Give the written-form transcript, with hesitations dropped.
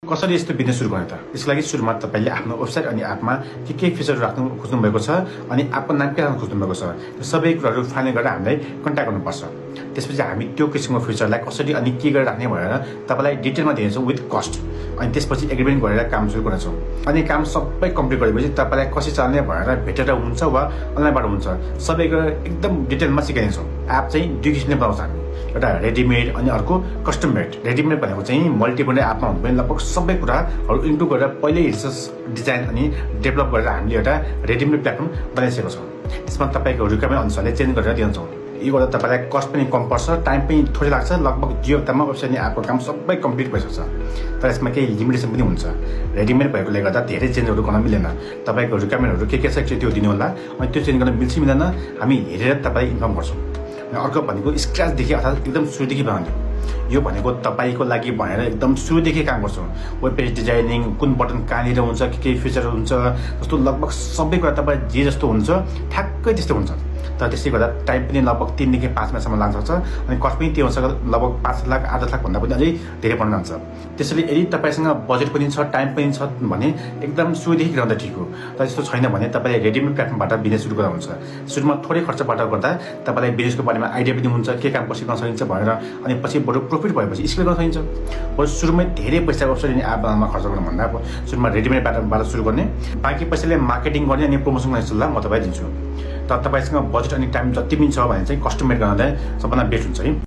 कसरी यस्तो बिजनेस सुरु गर्ने त? यसको लागि सुरुमा तपाईले आफ्नो वेबसाइट अनि एपमा के फिचरहरू राख्नु खोज्नु भएको छ अनि एपको नाम के राख्नु खोज्नु भएको छ, त्यो सबै कुराहरू फाइनल गरेर हामीलाई कन्ट्याक्ट गर्नुपर्छ। त्यसपछि हामी त्यो किसिमको फिचरलाई कसरी अनि के गरेर राख्ने भनेर तपाईलाई डिटेलमा दिनेछौँ विथ कस्ट। अनि त्यसपछि एग्रिमेन्ट गरेर काम सुरु गर्नेछौँ। अनि काम सबै कम्प्लिट गरेपछि तपाईलाई कसरी चलाउने भनेर भेटेर हुन्छ वा अनलाइनबाट हुन्छ, सबैको एकदम डिटेलमा सिकाइदिन्छौँ। एप चाहिँ दुई किसिमले बनाउँछ हामी, एउटा रेडिमेड अनि अर्को कस्टम मेड। रेडिमेड भनेको चाहिँ मल्टिपल एपमा हुनु पनि लगभग सबै कुराहरू इन्क्लुड गरेर पहिल्यै रिसर्च डिजाइन अनि डेभलप गरेर हामीले एउटा रेडिमेड प्लेटफर्म बनाइसकेको छौँ। त्यसमा तपाईँको रिक्वायरमेन्ट अनुसारले चेन्ज गरेर दिन्छौँ। यो गर्दा तपाईँलाई कस्ट पनि कम पर्छ, टाइम पनि थोरै लाग्छ। लगभग 2 हप्तामा वेबसाइट अनि एपको काम सबै कम्प्लिट भइसक्छ। तर यसमा केही लिमिटेसन पनि हुन्छ। रेडिमेड भएकोले गर्दा धेरै चेन्जहरू गर्न मिलेन। तपाईँको रिक्वायरमेन्टहरू के छ एकचोटि त्यो दिनु होला। अनि त्यो चेन्ज गर्न मिल्छ मिल्दैन हामी हेरेर तपाईँलाई इन्फर्म गर्छौँ। अर्को भनेको स्क्रैचदेखि अर्थात् एकदम सुरुदेखि बनाउने। यो भनेको तपाईँको लागि भनेर एकदम सुरुदेखि काम गर्छौँ। वेब पेज डिजाइनिङ, कुन बटन कहाँनिर हुन्छ, के फिचरहरू हुन्छ, जस्तो लगभग सबै कुरा तपाईँ जे जस्तो हुन्छ ठ्याक्कै त्यस्तो हुन्छ। तर त्यसले गर्दा टाइम पनि लगभग 3 देखि 5 महिनासम्म लाग्न सक्छ। अनि कस्ट पनि त्यो अनुसार लगभग 5 लाख 8 लाख भन्दा पनि अझै धेरै पर्न जान्छ। त्यसैले यदि तपाईँसँग बजेट पनि छ, टाइम पनि छ भने एकदम सुरुदेखि गर्दा ठिक हो। तर त्यस्तो छैन भने तपाईँले रेडिमेड प्लेटफर्मबाट बिजनेस सुरु गर्दा हुन्छ। सुरुमा थोरै खर्चबाट गर्दा तपाईँलाई बिजनेसको बारेमा आइडिया पनि हुन्छ, के काम कसरी गर्न सकिन्छ भनेर। अनि पछि बरु प्रफिट भएपछि स्केल गर्न सकिन्छ। बरु सुरुमै धेरै पैसा वेबसाइट अनि एप बनाउनमा खर्च गर्नुभन्दा अब सुरुमा रेडिमेडबाट सुरु गर्ने, बाँकी पैसाले मार्केटिङ गर्ने अनि प्रमोसन गर्ने सल्लाह म तपाईँ दिन्छु। तर तपाईँसँग बजेट अनि टाइम जति पनि छ भने चाहिँ कस्टम मेड गर्नलाई सबभन्दा बेस्ट हुन्छ है।